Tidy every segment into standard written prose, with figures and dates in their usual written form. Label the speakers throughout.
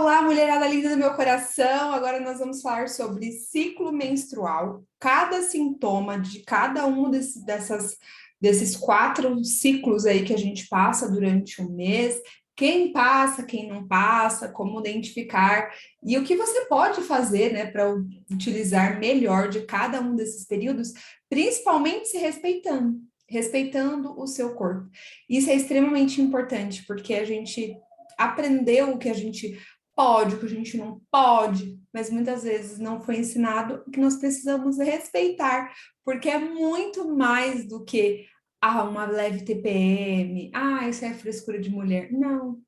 Speaker 1: Olá, mulherada linda do meu coração! Agora nós vamos falar sobre ciclo menstrual, cada sintoma de cada um desses 4 ciclos aí que a gente passa durante um mês, quem passa, quem não passa, como identificar e o que você pode fazer, né, para utilizar melhor de cada um desses períodos, principalmente se respeitando o seu corpo. Isso é extremamente importante, porque a gente aprendeu o que a gente pode, o que a gente não pode, mas muitas vezes não foi ensinado que nós precisamos respeitar, porque é muito mais do que uma leve TPM, isso é frescura de mulher. Não,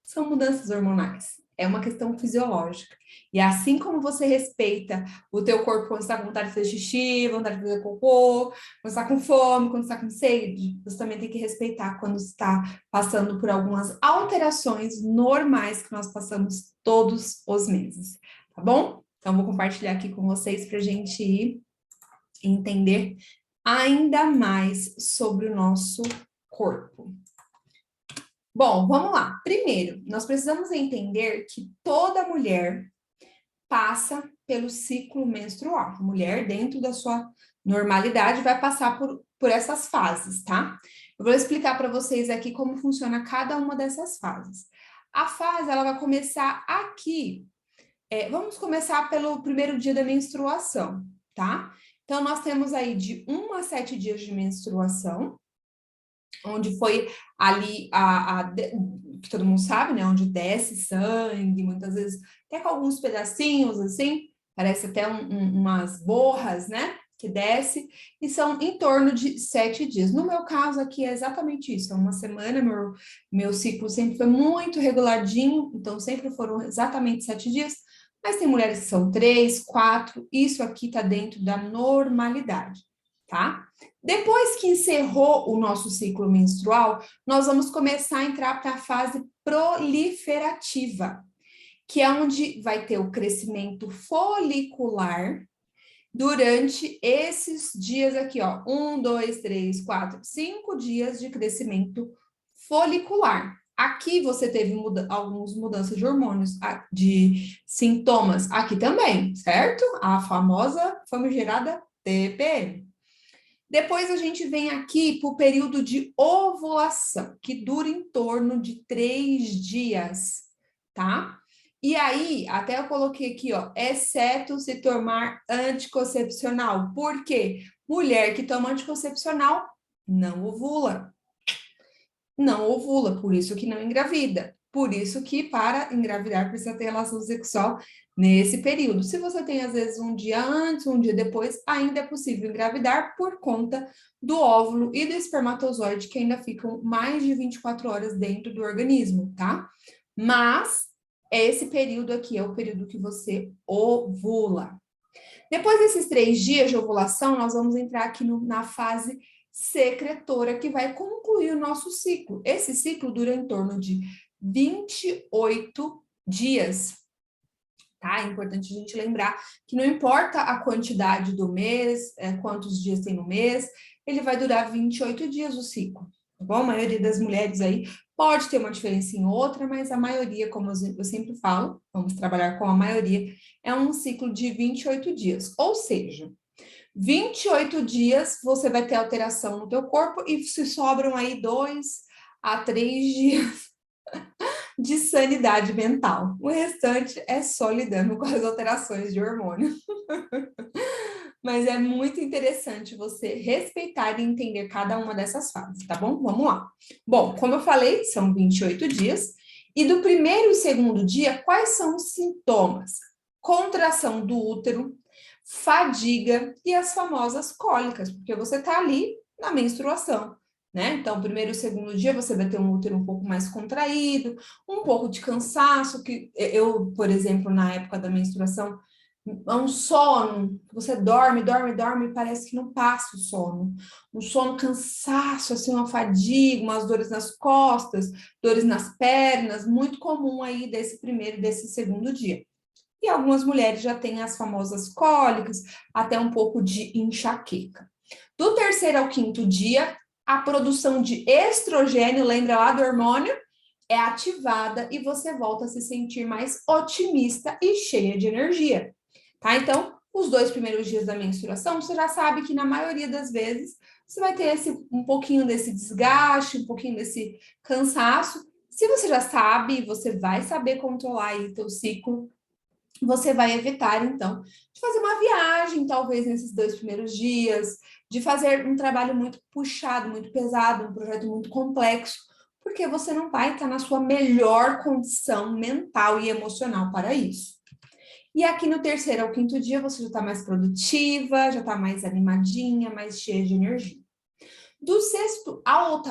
Speaker 1: são mudanças hormonais. É uma questão fisiológica. E assim como você respeita o teu corpo quando está com vontade de fazer xixi, vontade de fazer cocô, quando está com fome, quando está com sede, você também tem que respeitar quando está passando por algumas alterações normais que nós passamos todos os meses, tá bom? Então, vou compartilhar aqui com vocês para a gente ir entender ainda mais sobre o nosso corpo. Bom, vamos lá. Primeiro, nós precisamos entender que toda mulher passa pelo ciclo menstrual. A mulher, dentro da sua normalidade, vai passar por essas fases, tá? Eu vou explicar para vocês aqui como funciona cada uma dessas fases. A fase, ela vai começar aqui. Vamos começar pelo primeiro dia da menstruação, tá? Então, nós temos aí de 1 a 7 dias de menstruação, onde foi ali que todo mundo sabe, né? Onde desce sangue, muitas vezes até com alguns pedacinhos assim, parece até umas borras, né? Que desce, e são em torno de 7 dias. No meu caso aqui é exatamente isso, é uma semana, meu ciclo sempre foi muito reguladinho, então sempre foram exatamente 7 dias, mas tem mulheres que são 3, 4, isso aqui está dentro da normalidade, tá? Depois que encerrou o nosso ciclo menstrual, nós vamos começar a entrar para a fase proliferativa, que é onde vai ter o crescimento folicular durante esses dias aqui, ó, 1, 2, 3, 4, 5 dias de crescimento folicular. Aqui você teve algumas mudanças de hormônios, de sintomas, aqui também, certo? A famosa famigerada TPM. Depois a gente vem aqui para o período de ovulação, que dura em torno de 3 dias, tá? E aí, até eu coloquei aqui, ó, exceto se tomar anticoncepcional. Por quê? Mulher que toma anticoncepcional não ovula. Não ovula, por isso que não engravida. Por isso que para engravidar precisa ter relação sexual nesse período. Se você tem, às vezes, um dia antes, um dia depois, ainda é possível engravidar por conta do óvulo e do espermatozoide, que ainda ficam mais de 24 horas dentro do organismo, tá? Mas esse período aqui é o período que você ovula. Depois desses 3 dias de ovulação, nós vamos entrar aqui na fase secretora, que vai concluir o nosso ciclo. Esse ciclo dura em torno de 28 dias, tá? É importante a gente lembrar que não importa a quantidade do mês, quantos dias tem no mês, ele vai durar 28 dias o ciclo, tá bom? A maioria das mulheres aí pode ter uma diferença em outra, mas a maioria, como eu sempre falo, vamos trabalhar com a maioria, é um ciclo de 28 dias, ou seja, 28 dias você vai ter alteração no teu corpo e se sobram aí 2 a 3 dias de sanidade mental. O restante é só lidando com as alterações de hormônio. Mas é muito interessante você respeitar e entender cada uma dessas fases, tá bom? Vamos lá. Bom, como eu falei, são 28 dias. E do primeiro e segundo dia, quais são os sintomas? Contração do útero, fadiga e as famosas cólicas, porque você está ali na menstruação, né? Então, primeiro e segundo dia você vai ter um útero um pouco mais contraído, um pouco de cansaço, que eu, por exemplo, na época da menstruação, é um sono, você dorme, e parece que não passa o sono. Um sono, cansaço, assim, uma fadiga, umas dores nas costas, dores nas pernas, muito comum aí desse primeiro e desse segundo dia. E algumas mulheres já têm as famosas cólicas, até um pouco de enxaqueca. Do terceiro ao quinto dia, a produção de estrogênio, lembra lá do hormônio? é ativada e você volta a se sentir mais otimista e cheia de energia, tá? Então, os 2 primeiros dias da menstruação, você já sabe que na maioria das vezes você vai ter um pouquinho desse desgaste, um pouquinho desse cansaço. Se você já sabe, você vai saber controlar aí o teu ciclo, você vai evitar, então, de fazer uma viagem, talvez, nesses 2 primeiros dias, de fazer um trabalho muito puxado, muito pesado, um projeto muito complexo, porque você não vai estar na sua melhor condição mental e emocional para isso. E aqui no 3º ao 5º dia, você já está mais produtiva, já está mais animadinha, mais cheia de energia. Do 6º ao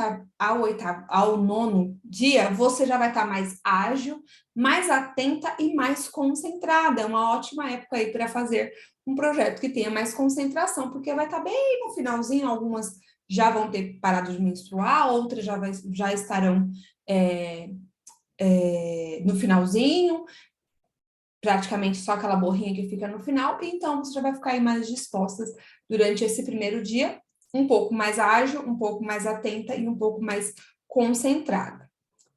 Speaker 1: 9º dia, você já vai estar mais ágil, mais atenta e mais concentrada. É uma ótima época aí para fazer um projeto que tenha mais concentração, porque vai estar bem no finalzinho, algumas já vão ter parado de menstruar, outras já estarão no finalzinho, praticamente só aquela borrinha que fica no final, então você já vai ficar aí mais disposta durante esse primeiro dia, um pouco mais ágil, um pouco mais atenta e um pouco mais concentrada.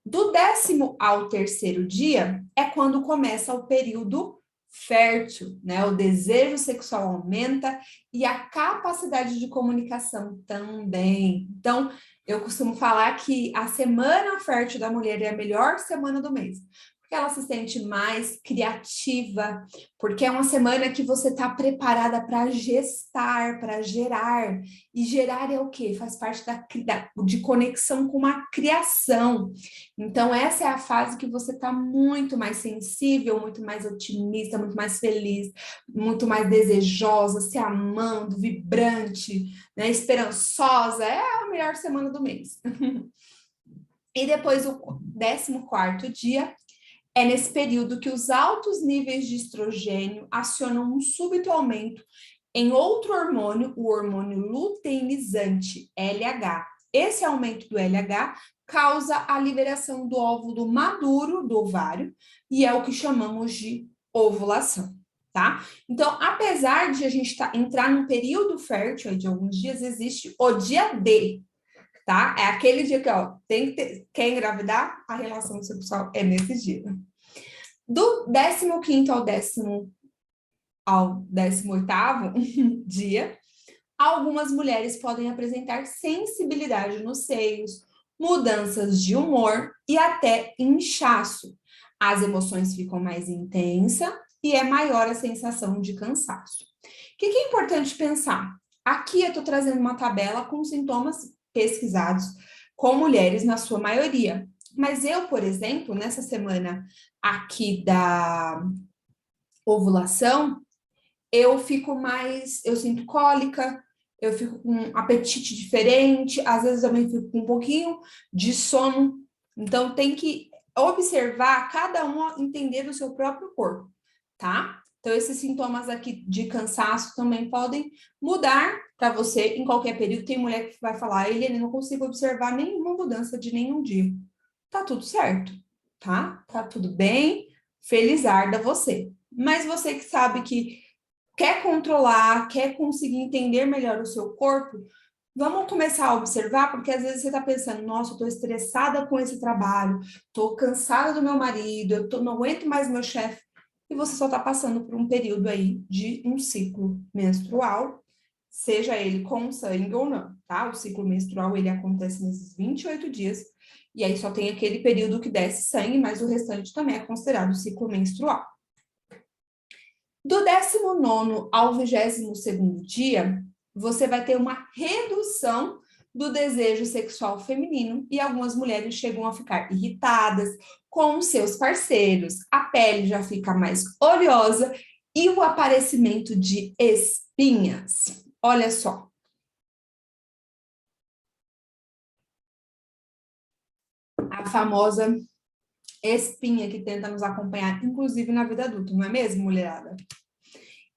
Speaker 1: Do 10º ao 3º dia é quando começa o período fértil, né? O desejo sexual aumenta e a capacidade de comunicação também. Então, eu costumo falar que a semana fértil da mulher é a melhor semana do mês, porque ela se sente mais criativa, porque é uma semana que você está preparada para gestar, para gerar. E gerar é o quê? Faz parte de conexão com uma criação. Então, essa é a fase que você está muito mais sensível, muito mais otimista, muito mais feliz, muito mais desejosa, se amando, vibrante, né, esperançosa. É a melhor semana do mês. E depois, o 14º dia, é nesse período que os altos níveis de estrogênio acionam um súbito aumento em outro hormônio, o hormônio luteinizante, LH. Esse aumento do LH causa a liberação do óvulo maduro do ovário e é o que chamamos de ovulação, tá? Então, apesar de a gente entrar num período fértil de alguns dias, existe o dia D, tá? É aquele dia que, ó, quer engravidar? A relação sexual é nesse dia. Do 15º ao 18º dia, algumas mulheres podem apresentar sensibilidade nos seios, mudanças de humor e até inchaço. As emoções ficam mais intensas e é maior a sensação de cansaço. O que é importante pensar? Aqui eu estou trazendo uma tabela com sintomas pesquisados com mulheres na sua maioria. Mas eu, por exemplo, nessa semana aqui da ovulação, eu sinto cólica, eu fico com um apetite diferente, às vezes também fico com um pouquinho de sono. Então, tem que observar cada um, entender do seu próprio corpo, tá? Então, esses sintomas aqui de cansaço também podem mudar para você em qualquer período. Tem mulher que vai falar, Eliane, não consigo observar nenhuma mudança de nenhum dia. Tá tudo certo, tá? Tá tudo bem, felizarda você. Mas você que sabe que quer controlar, quer conseguir entender melhor o seu corpo, vamos começar a observar, porque às vezes você está pensando, nossa, eu estou estressada com esse trabalho, estou cansada do meu marido, não aguento mais meu chefe, e você só está passando por um período aí de um ciclo menstrual, seja ele com sangue ou não, tá? O ciclo menstrual, ele acontece nesses 28 dias, e aí só tem aquele período que desce sangue, mas o restante também é considerado ciclo menstrual. Do 19º ao 22º dia, você vai ter uma redução do desejo sexual feminino e algumas mulheres chegam a ficar irritadas com os seus parceiros. A pele já fica mais oleosa e o aparecimento de espinhas. Olha só. A famosa espinha que tenta nos acompanhar, inclusive na vida adulta, não é mesmo, mulherada?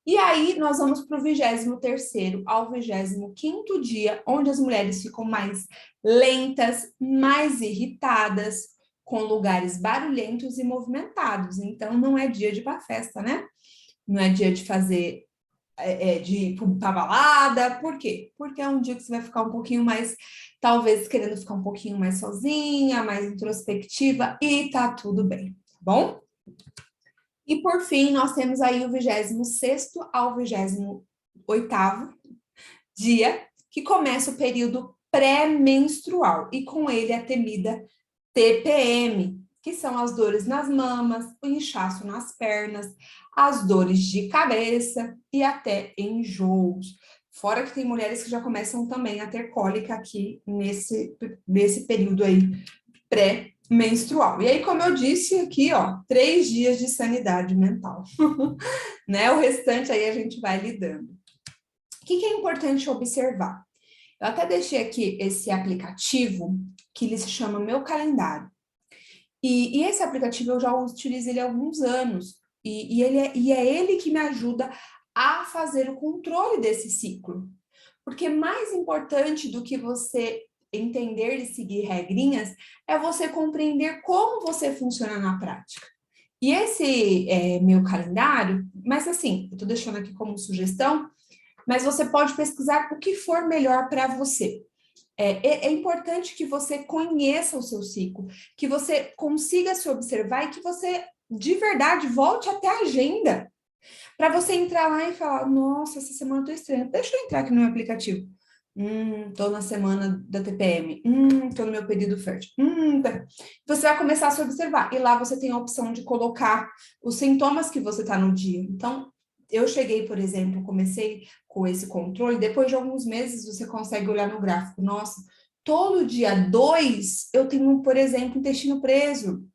Speaker 1: E aí, nós vamos para o 23º ao 25º dia, onde as mulheres ficam mais lentas, mais irritadas, com lugares barulhentos e movimentados. Então, não é dia de ir para festa, né? Não é dia de fazer de ir pra balada. Por quê? Porque é um dia que você vai ficar um pouquinho mais, talvez querendo ficar um pouquinho mais sozinha, mais introspectiva, e tá tudo bem, tá bom? E por fim, nós temos aí o 26º ao 28º dia, que começa o período pré-menstrual, e com ele a temida TPM, que são as dores nas mamas, o inchaço nas pernas, as dores de cabeça e até enjoos. Fora que tem mulheres que já começam também a ter cólica aqui nesse período aí pré-menstrual. E aí, como eu disse aqui, ó, 3 dias de sanidade mental, né? O restante aí a gente vai lidando. O que é importante observar? Eu até deixei aqui esse aplicativo que ele se chama Meu Calendário. E esse aplicativo eu já utilizo ele há alguns anos. E é ele que me ajuda a fazer o controle desse ciclo. Porque mais importante do que você entender e seguir regrinhas é você compreender como você funciona na prática. E esse meu calendário, mas assim, eu estou deixando aqui como sugestão, mas você pode pesquisar o que for melhor para você. É importante que você conheça o seu ciclo, que você consiga se observar e que você, de verdade, volte até a agenda. Para você entrar lá e falar, nossa, essa semana eu tô estranha, deixa eu entrar aqui no meu aplicativo. Tô na semana da TPM. Tô no meu período fértil. Tá. Você vai começar a se observar. E lá você tem a opção de colocar os sintomas que você tá no dia. Então, eu cheguei, por exemplo, comecei com esse controle, depois de alguns meses você consegue olhar no gráfico. Nossa, todo dia 2 eu tenho, por exemplo, intestino preso.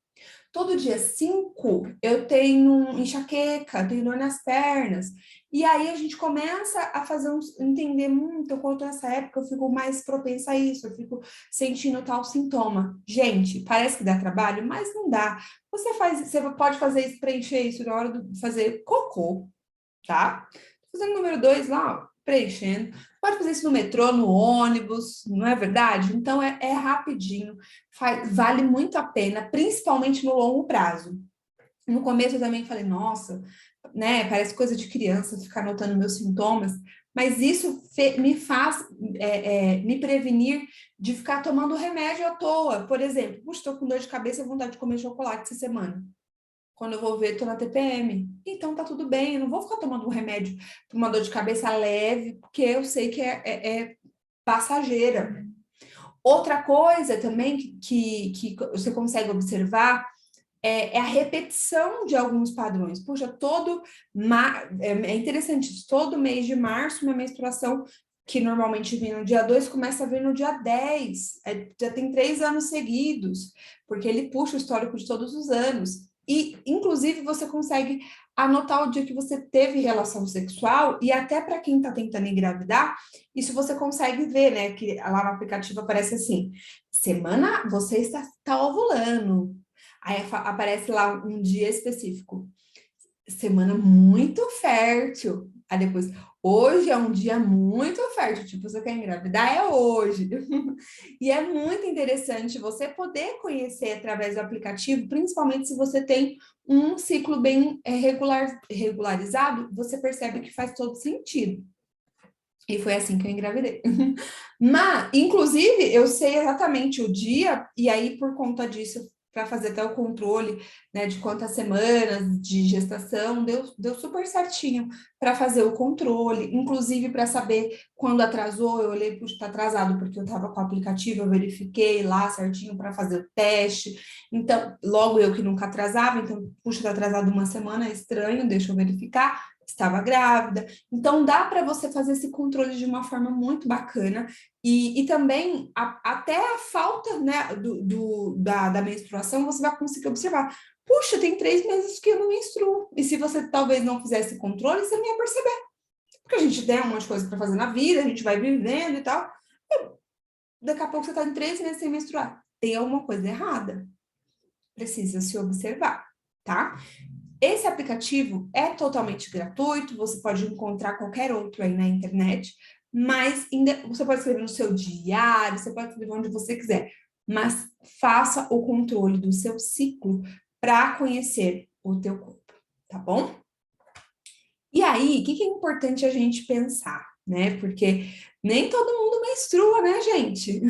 Speaker 1: Todo dia 5 eu tenho enxaqueca, tenho dor nas pernas. E aí a gente começa a fazer entender, então quando nessa época eu fico mais propensa a isso, eu fico sentindo tal sintoma. Gente, parece que dá trabalho, mas não dá. Você pode fazer isso, preencher isso na hora de fazer cocô, tá? Fazendo o número 2 lá, ó, preenchendo. Pode fazer isso no metrô, no ônibus, não é verdade? Então é rapidinho, vale muito a pena, principalmente no longo prazo. No começo eu também falei, nossa, né? Parece coisa de criança ficar anotando meus sintomas, mas isso me faz me prevenir de ficar tomando remédio à toa. Por exemplo, puxa, estou com dor de cabeça e vontade de comer chocolate essa semana. Quando eu vou ver, tô na TPM. Então tá tudo bem, eu não vou ficar tomando um remédio para uma dor de cabeça leve, porque eu sei que é passageira. Outra coisa também que você consegue observar é a repetição de alguns padrões. Puxa, é interessante isso, todo mês de março, minha menstruação, que normalmente vem no dia 2, começa a vir no dia 10. Já tem 3 anos seguidos, porque ele puxa o histórico de todos os anos. E, inclusive, você consegue anotar o dia que você teve relação sexual, e até para quem está tentando engravidar, isso você consegue ver, né? Que lá no aplicativo aparece assim: semana você está ovulando. Aí aparece lá um dia específico. Semana muito fértil. Aí depois, hoje é um dia muito fértil. Tipo, você quer engravidar? É hoje. E é muito interessante você poder conhecer através do aplicativo, principalmente se você tem um ciclo bem regularizado, você percebe que faz todo sentido. E foi assim que eu engravidei. Mas, inclusive, eu sei exatamente o dia, e aí, por conta disso, para fazer até o controle, né, de quantas semanas de gestação, deu super certinho para fazer o controle, inclusive para saber quando atrasou, eu olhei, puxa, está atrasado, porque eu estava com o aplicativo, eu verifiquei lá certinho para fazer o teste. Então, logo eu que nunca atrasava, então, puxa, está atrasado uma semana, é estranho, deixa eu verificar. Estava grávida. Então, dá para você fazer esse controle de uma forma muito bacana. E também, até a falta, né, da menstruação, você vai conseguir observar. Puxa, tem 3 meses que eu não menstruo. E se você talvez não fizesse controle, você não ia perceber. Porque a gente tem um monte de coisa para fazer na vida, a gente vai vivendo e tal. E daqui a pouco você está em 3 meses sem menstruar. Tem alguma coisa errada. Precisa se observar, tá? Esse aplicativo é totalmente gratuito, você pode encontrar qualquer outro aí na internet, mas você pode escrever no seu diário, você pode escrever onde você quiser, mas faça o controle do seu ciclo para conhecer o teu corpo, tá bom? E aí, o que é importante a gente pensar, né? Porque nem todo mundo menstrua, né, gente?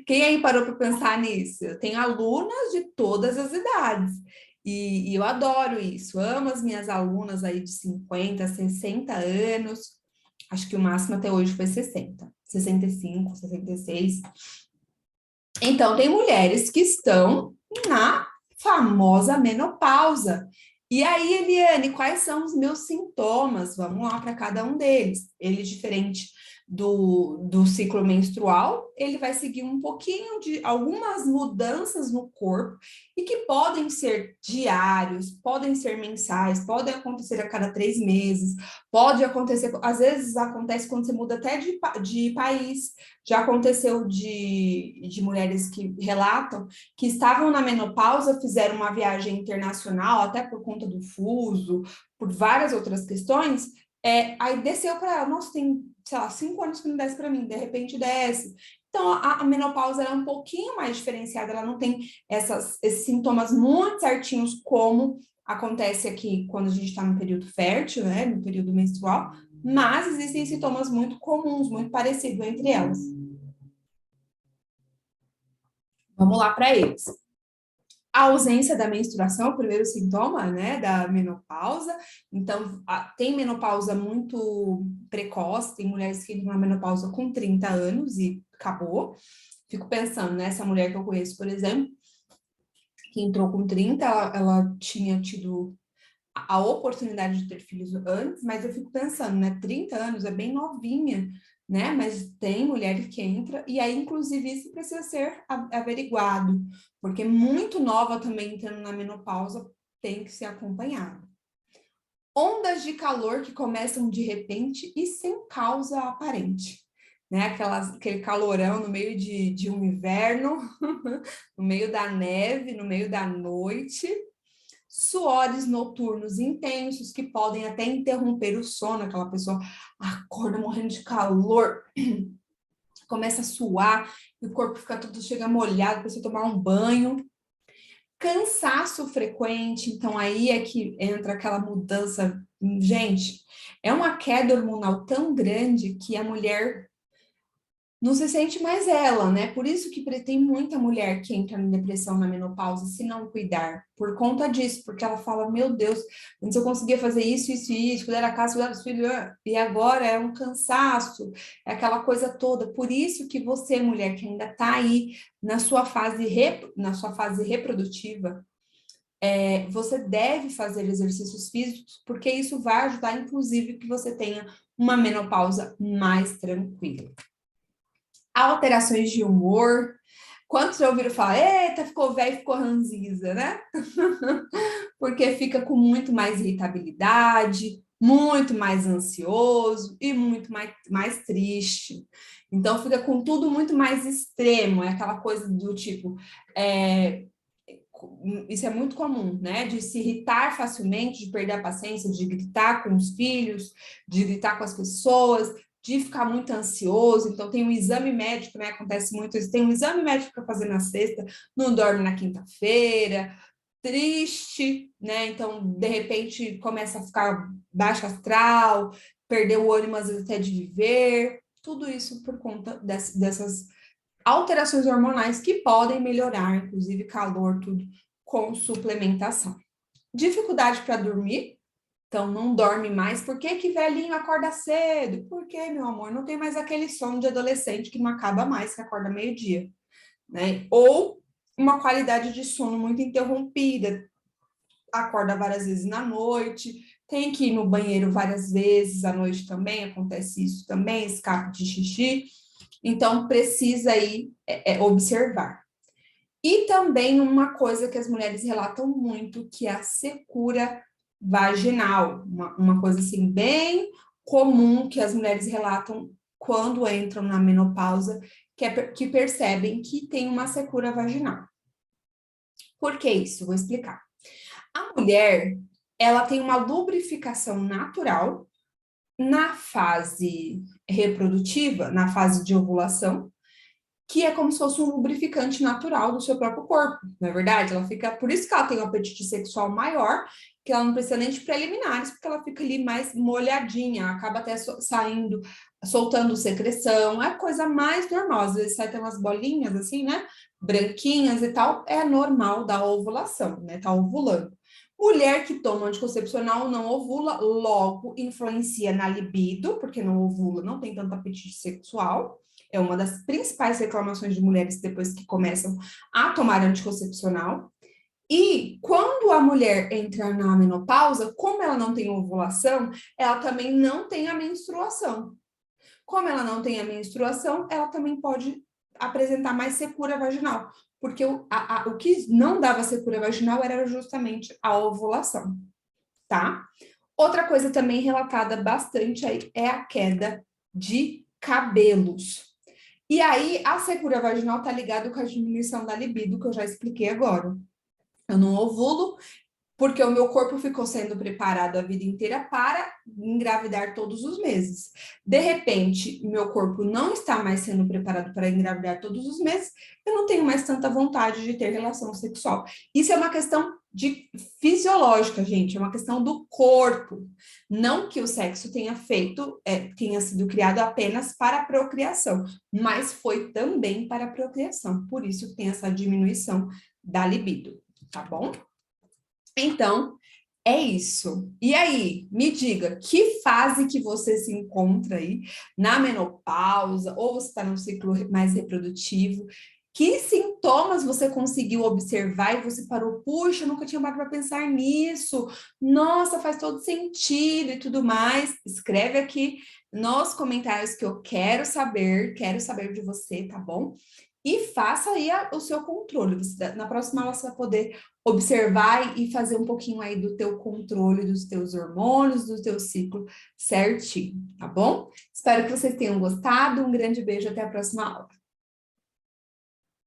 Speaker 1: Quem aí parou para pensar nisso? Eu tenho alunas de todas as idades. E eu adoro isso, amo as minhas alunas aí de 50, 60 anos, acho que o máximo até hoje foi 60, 65, 66. Então, tem mulheres que estão na famosa menopausa. E aí, Eliane, quais são os meus sintomas? Vamos lá para cada um deles. Ele, diferente do ciclo menstrual, ele vai seguir um pouquinho de algumas mudanças no corpo e que podem ser diários, podem ser mensais, podem acontecer a cada 3 meses, pode acontecer, às vezes acontece quando você muda até de país. Já aconteceu de mulheres que relatam que estavam na menopausa, fizeram uma viagem internacional, até por conta do fuso, por várias outras questões, aí desceu para ela, nossa, tem, sei lá, 5 anos que não desce para mim, de repente desce. Então, a menopausa é um pouquinho mais diferenciada, ela não tem esses sintomas muito certinhos como acontece aqui quando a gente está no período fértil, né, no período menstrual, mas existem sintomas muito comuns, muito parecidos entre elas. Vamos lá para eles. A ausência da menstruação é o primeiro sintoma, né, da menopausa. Então, tem menopausa muito precoce, tem mulheres que entram na menopausa com 30 anos e acabou. Fico pensando nessa mulher que eu conheço, por exemplo, que entrou com 30, ela tinha tido a oportunidade de ter filhos antes, mas eu fico pensando, né, 30 anos é bem novinha, né, mas tem mulher que entra, e aí, inclusive, isso precisa ser averiguado, porque muito nova também entrando na menopausa tem que ser acompanhado. Ondas de calor que começam de repente e sem causa aparente, né, aquele calorão no meio de um inverno, no meio da neve, no meio da noite, suores noturnos intensos que podem até interromper o sono, aquela pessoa acorda morrendo de calor, começa a suar, e o corpo fica todo, chega molhado, precisa tomar um banho. Cansaço frequente, então aí é que entra aquela mudança. Gente, é uma queda hormonal tão grande que a mulher não se sente mais ela, né? Por isso que tem muita mulher que entra em depressão na menopausa se não cuidar, por conta disso, porque ela fala, meu Deus, antes eu conseguia fazer isso, isso e isso, cuidar da casa, cuidar dos filhos, e agora é um cansaço, é aquela coisa toda. Por isso que você, mulher, que ainda está aí na sua fase reprodutiva, você deve fazer exercícios físicos, porque isso vai ajudar, inclusive, que você tenha uma menopausa mais tranquila. Alterações de humor. Quantos já ouviram falar, eita, ficou velho, ficou ranzinza, né? Porque fica com muito mais irritabilidade, muito mais ansioso e muito mais triste. Então, fica com tudo muito mais extremo, é aquela coisa do tipo, isso é muito comum, né? De se irritar facilmente, de perder a paciência, de gritar com os filhos, de gritar com as pessoas, de ficar muito ansioso. Então, tem um exame médico, né? Acontece muito isso. Tem um exame médico para fazer na sexta, não dorme na quinta-feira, triste, né? Então, de repente, começa a ficar baixo astral, perder o ânimo, às vezes, até de viver. Tudo isso por conta dessas alterações hormonais que podem melhorar, inclusive calor, tudo, com suplementação. Dificuldade para dormir, então não dorme mais. Por que que velhinho acorda cedo? Porque, meu amor, não tem mais aquele sono de adolescente que não acaba mais, que acorda meio-dia, né? Ou uma qualidade de sono muito interrompida, acorda várias vezes na noite, tem que ir no banheiro várias vezes à noite também, acontece isso também, escape de xixi. Então, precisa aí observar. E também uma coisa que as mulheres relatam muito, que é a secura vaginal. Uma coisa assim, bem comum que as mulheres relatam quando entram na menopausa, que percebem que tem uma secura vaginal. Por que isso? Vou explicar. A mulher, ela tem uma lubrificação natural na fase reprodutiva, na fase de ovulação, que é como se fosse um lubrificante natural do seu próprio corpo, não é verdade? Ela fica, por isso que ela tem um apetite sexual maior, que ela não precisa nem de preliminares, porque ela fica ali mais molhadinha, acaba até saindo, soltando secreção, é a coisa mais normal, às vezes sai até umas bolinhas assim, né? Branquinhas e tal, é normal da ovulação, né? Tá ovulando. Mulher que toma anticoncepcional não ovula, logo influencia na libido, porque não ovula, não tem tanto apetite sexual. É uma das principais reclamações de mulheres depois que começam a tomar anticoncepcional. E quando a mulher entra na menopausa, como ela não tem ovulação, ela também não tem a menstruação. Como ela não tem a menstruação, ela também pode apresentar mais secura vaginal, porque o que não dava secura vaginal era justamente a ovulação, tá? Outra coisa também relatada bastante aí é a queda de cabelos. E aí, a secura vaginal tá ligado com a diminuição da libido, que eu já expliquei agora. Eu não ovulo, porque o meu corpo ficou sendo preparado a vida inteira para engravidar todos os meses. De repente, meu corpo não está mais sendo preparado para engravidar todos os meses, eu não tenho mais tanta vontade de ter relação sexual. Isso é uma questão de fisiológica, gente, é uma questão do corpo. Não que o sexo tenha tenha sido criado apenas para a procriação, mas foi também para a procriação. Por isso tem essa diminuição da libido, tá bom? Então, é isso. E aí, me diga, que fase que você se encontra aí? Na menopausa, ou você está num ciclo mais reprodutivo? Que sintomas você conseguiu observar e você parou, puxa, eu nunca tinha parado para pensar nisso. Nossa, faz todo sentido e tudo mais. Escreve aqui nos comentários que eu quero saber de você, tá bom? E faça aí o seu controle. Na próxima aula você vai poder observar e fazer um pouquinho aí do teu controle dos teus hormônios, do teu ciclo certinho, tá bom? Espero que vocês tenham gostado. Um grande beijo, até a próxima aula.